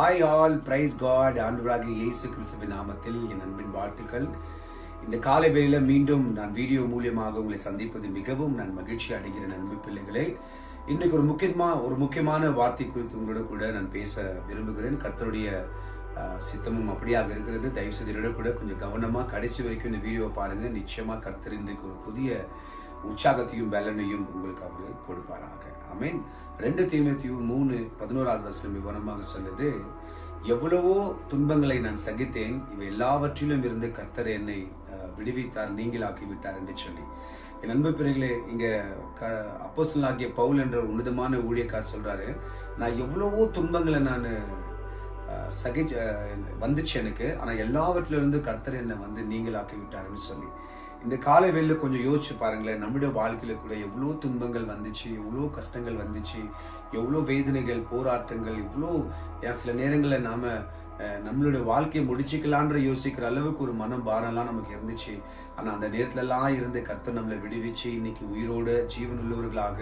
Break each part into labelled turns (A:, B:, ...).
A: Hi all, price God. ஆண்டவராகிய இயேசு கிறிஸ்துவின் நாமத்தில் என் அன்பின் வாழ்த்துக்கள். இந்த காலை வேளையில மீண்டும் நான் வீடியோ மூலியமாக உங்களை சந்திப்பது மிகவும் நான் மகிழ்ச்சி அடைகிறேன். அன்பு பிள்ளைகளே, இன்றைக்கு ஒரு முக்கியமான வார்த்தை குறித்து உங்களோட கூட நான் பேச விரும்புகிறேன். கர்த்தருடைய சித்தமும் அப்படியாக இருக்கிறது. தயவு செய்து கூட கொஞ்சம் கவனமா கடைசி வரைக்கும் இந்த வீடியோவை பாருங்க. நிச்சயமா கர்த்தர் இன்றைக்கு ஒரு புதிய உற்சாகத்தையும் பலனையும் உங்களுக்கு அவர் கொடுப்பாராக. ஆமென். 2 தீமோத்தேயு 3:11 விவரமாக சொல்லுது, எவ்வளவோ துன்பங்களை நான் சகித்தேன், இவை எல்லாவற்றிலும் இருந்து கர்த்தர் என்னை விடுவித்தார், நீங்களாக்கி விட்டார் என்று சொல்லி. என் அன்பு பிள்ளைகளே, இங்க அப்போஸ்தலனாகிய பவுல் என்ற உன்னதமான ஊழியக்காரர் சொல்றாரு, நான் எவ்வளவோ துன்பங்களை நான் வந்துச்சு எனக்கு, ஆனா எல்லாவற்றில இருந்து கர்த்தர் என்னை நீங்களாக்கி விட்டாருன்னு சொல்லி. இந்த காலை வேளையில கொஞ்சம் யோசிச்சு பாருங்களேன். நம்முடைய வாழ்க்கையில கூட எவ்வளோ துன்பங்கள் வந்துச்சு, எவ்வளோ கஷ்டங்கள் வந்துச்சு, எவ்வளோ வேதனைகள், போராட்டங்கள், இவ்வளோ சில நேரங்களில் நம்மளுடைய வாழ்க்கையை முடிச்சுக்கலான்ற யோசிக்கிற அளவுக்கு ஒரு மனம் பாரம்லாம் நமக்கு இருந்துச்சு. ஆனால் அந்த நேரத்துலலாம் இருந்து கர்த்தர் நம்மளை விடுவிச்சு இன்னைக்கு உயிரோட ஜீவன் உள்ளவர்களாக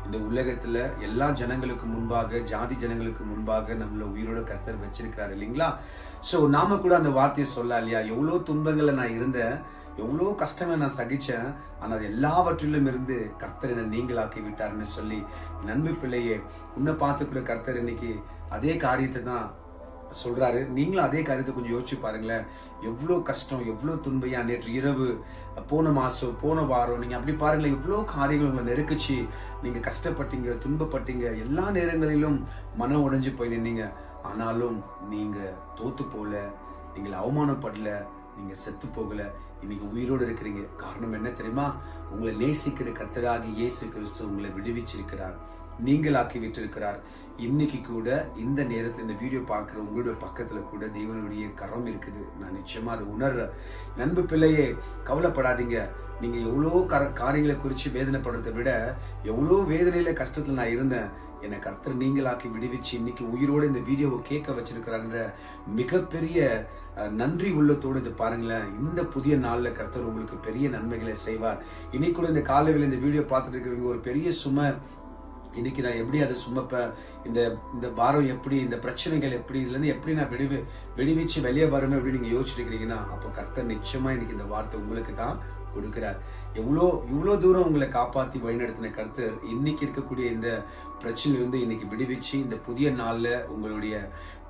A: இந்த உலகத்துல எல்லா ஜனங்களுக்கு முன்பாக, ஜாதி ஜனங்களுக்கு முன்பாக நம்மள உயிரோட கர்த்தர் வச்சிருக்கிறாரு இல்லைங்களா? ஸோ நாம கூட அந்த வார்த்தையை சொல்லலாம் இல்லையா? எவ்வளோ துன்பங்களை நான் இருந்தேன், எவ்வளோ கஷ்டங்களை நான் சகிச்சேன், ஆனால் அது எல்லாவற்றிலும் இருந்து கர்த்தர் என்னை நீங்களாக்கி விட்டாருன்னு சொல்லி. நண்பு பிள்ளையே, உன்னை பார்த்து கூட கர்த்தர் இன்னைக்கு அதே காரியத்தை தான் சொல்றாரு. நீங்களும் அதே காரியத்தை கொஞ்சம் யோசிச்சு பாருங்களேன். எவ்வளோ கஷ்டம், எவ்வளோ துன்பையா, நேற்று இரவு, போன மாசம், போன வாரம், நீங்க அப்படி பாருங்களேன், எவ்வளோ காரியங்கள் உங்களை நெருக்குச்சு, நீங்க கஷ்டப்பட்டீங்க, துன்பப்பட்டீங்க, எல்லா நேரங்களிலும் மனம் உடைஞ்சு போய் நின்னீங்க. ஆனாலும் நீங்க தோத்து போல, நீங்கள் அவமானப்படல, நீங்க செத்து போகல, இன்னைக்கு உயிரோடு இருக்கிறீங்க. காரணம் என்ன தெரியுமா? உங்களை நேசிக்கிற கர்த்தராகிய இயேசு கிறிஸ்து உங்களை விடுவிச்சிருக்கிறார், நீங்களாக்கி விட்டிருக்கிறார். இன்னைக்கு கூட இந்த நேரத்தில் இந்த வீடியோ பார்க்குற உங்களுடைய பக்கத்துல கூட தேவனுடைய கரம் இருக்குது. நான் நிச்சயமா அதை உணர்றேன். நண்பு பிள்ளையே, கவலைப்படாதீங்க. நீங்க எவ்வளோ காரியங்களை குறித்து வேதனைப்படுறதை விட எவ்வளோ வேதனையில கஷ்டத்துல நான் இருந்தேன், என்னை கர்த்தர் நீங்களாக்கி விடுவிச்சு இன்னைக்கு உயிரோட இந்த வீடியோவை கேட்க வச்சிருக்கிறான்ற மிகப்பெரிய நன்றி உள்ளத்தோடு இது பாருங்களேன். இந்த புதிய நாள்ல கர்த்தர் உங்களுக்கு பெரிய நன்மைகளை செய்வார். இன்னைக்கு கூட இந்த காலையில் இந்த வீடியோ பார்த்துட்டு இருக்கிறவங்க ஒரு பெரிய சுமை, இன்னைக்கு நான் எப்படி அதை சுமப்பேன், இந்த பாரம் எப்படி, இந்த பிரச்சனைகள் எப்படி, இதுல இருந்து எப்படி நான் விடுவிச்சு வெளியே வருமே அப்படின்னு நீங்க யோசிச்சுட்டு இருக்கிறீங்கன்னா, அப்போ கர்த்தர் நிச்சயமா இன்னைக்கு இந்த வார்த்தை உங்களுக்கு தான் கொடுக்கிறார். இவ்வளோ தூரம் உங்களை காப்பாற்றி வழிநடத்தின கர்த்தர் இன்னைக்கு இருக்கக்கூடிய இந்த பிரச்சனையிலிருந்து இன்னைக்கு விடுவிச்சு இந்த புதிய நாள்ல உங்களுடைய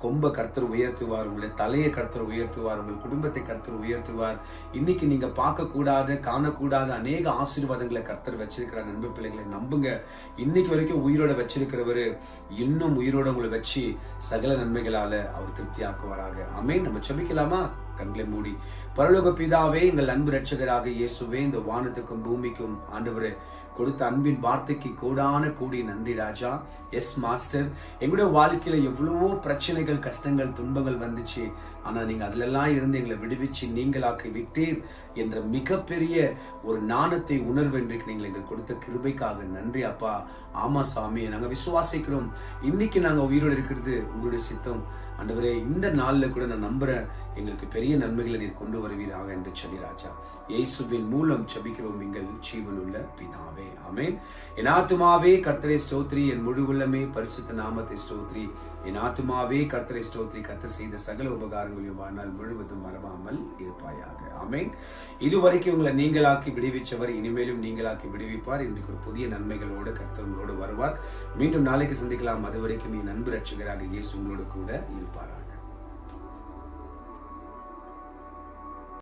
A: கொம்பை கர்த்தர் உயர்த்துவார், உங்களுடைய தலையை கர்த்தர் உயர்த்துவார், உங்கள் குடும்பத்தை கர்த்தர் உயர்த்துவார். இன்னைக்கு நீங்க பார்க்கக்கூடாத, காணக்கூடாத அநேக ஆசீர்வாதங்களை கர்த்தர் வச்சிருக்கிறார். நண்பு பிள்ளைகளை நம்புங்க. இன்னைக்கு வரைக்கும் உயிரோட வச்சிருக்கிறவரு இன்னும் உயிரோட உங்களை வச்சு சகல நன்மைகளால அவர் திருப்தியாக்குவாராக. ஆமென். நம்ம ஜெபிக்கலாமா? கண்களை மூடி. பரலோக பிதாவே, எங்கள் அன்பு ரட்சகராக இயேசுவே, இந்த வானத்துக்கும் பூமிக்கும் ஆண்டவரே கொடுத்த அன்பின் வார்த்தைக்கு கோடான கோடி நன்றி ராஜா. எஸ் மாஸ்டர், எங்களுடைய வாழ்க்கையில எவ்வளவோ பிரச்சனைகள், கஷ்டங்கள், துன்பங்கள் வந்துச்சு. ஆனா நீங்க அதுல எல்லாம் இருந்து எங்களை விடுவிச்சு நீங்களாக்கி விட்டீர் என்ற மிகப்பெரிய ஒரு நாணத்தை உணர்வு இன்றைக்கு நீங்கள் எங்களுக்கு கொடுத்த கிருபைக்காக நன்றி அப்பா. ஆமா சாமி, நாங்க விசுவாசிக்கிறோம். இன்னைக்கு நாங்க உயிரோடு இருக்கிறது உங்களுடைய சித்தம் ஆண்டவரே. இந்த நாள்ல கூட நான் நம்புறேன், எங்களுக்கு பெரிய நன்மைகளை நீர் கொண்டு வருவீராக என்று சொல்லி ராஜா. இயேசுவின் மூலம் ஜெபிக்கிறோம் எங்கள் ஜீவனுள்ள பிதாவே. ஆமென். என் ஆத்துமாவே கர்த்தரை ஸ்தோத்ரி, என் முழு உள்ளமே பரிசுத்த நாமத்தை ஸ்தோத்ரி. என் ஆத்துமாவே கர்த்தரை ஸ்தோத்ரி, கர்த்தர் செய்த சகல உபகாரங்களையும் வாழ்நாள் முழுவதும் மறவாமல் இருப்பாயாக. ஆமென். இதுவரைக்கும் உங்களை நீங்களாக்கி விடுவிச்சவர் இனிமேலும் நீங்களாக்கி விடுவிப்பார். இன்றைக்கு ஒரு புதிய நன்மைகளோடு கர்த்தர் உங்களோடு வருவார். மீண்டும் நாளைக்கு சந்திக்கலாம். அது வரைக்கும் என் அன்பு ரட்சகராக இயேசு உங்களோடு கூட இருப்பார்.